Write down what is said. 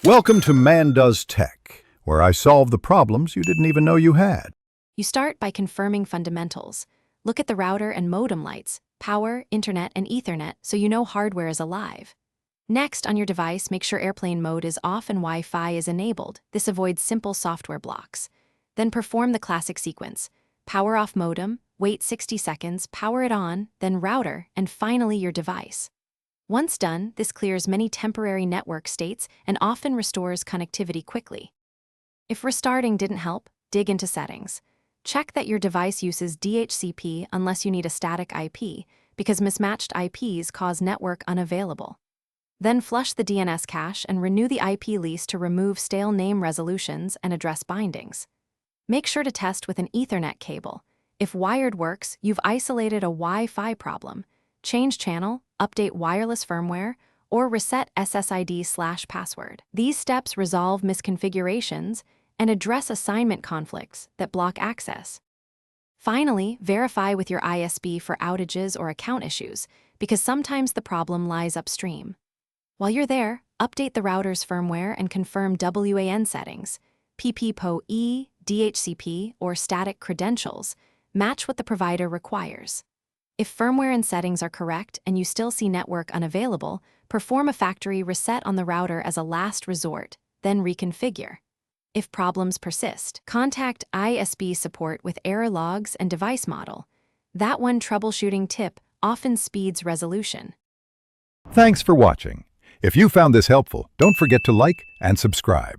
Welcome to Man Does Tech, where I solve the problems you didn't even know you had. You start by confirming fundamentals. Look at the router and modem lights, power, internet, and Ethernet so you know hardware is alive. Next, on your device, make sure airplane mode is off and Wi-Fi is enabled. This avoids simple software blocks. Then perform the classic sequence. Power off modem, wait 60 seconds, power it on, then router, and finally your device. Once done, this clears many temporary network states and often restores connectivity quickly. If restarting didn't help, dig into settings. Check that your device uses DHCP unless you need a static IP, because mismatched IPs cause network unavailable. Then flush the DNS cache and renew the IP lease to remove stale name resolutions and address bindings. Make sure to test with an Ethernet cable. If wired works, you've isolated a Wi-Fi problem. Change channel, update wireless firmware, or reset SSID/password. These steps resolve misconfigurations and address assignment conflicts that block access. Finally, verify with your ISP for outages or account issues, because sometimes the problem lies upstream. While you're there, update the router's firmware and confirm WAN settings, PPPoE, DHCP, or static credentials. Match what the provider requires. If firmware and settings are correct and you still see network unavailable, perform a factory reset on the router as a last resort, then reconfigure. If problems persist, contact ISP support with error logs and device model. That one troubleshooting tip often speeds resolution. Thanks for watching. If you found this helpful, don't forget to like and subscribe.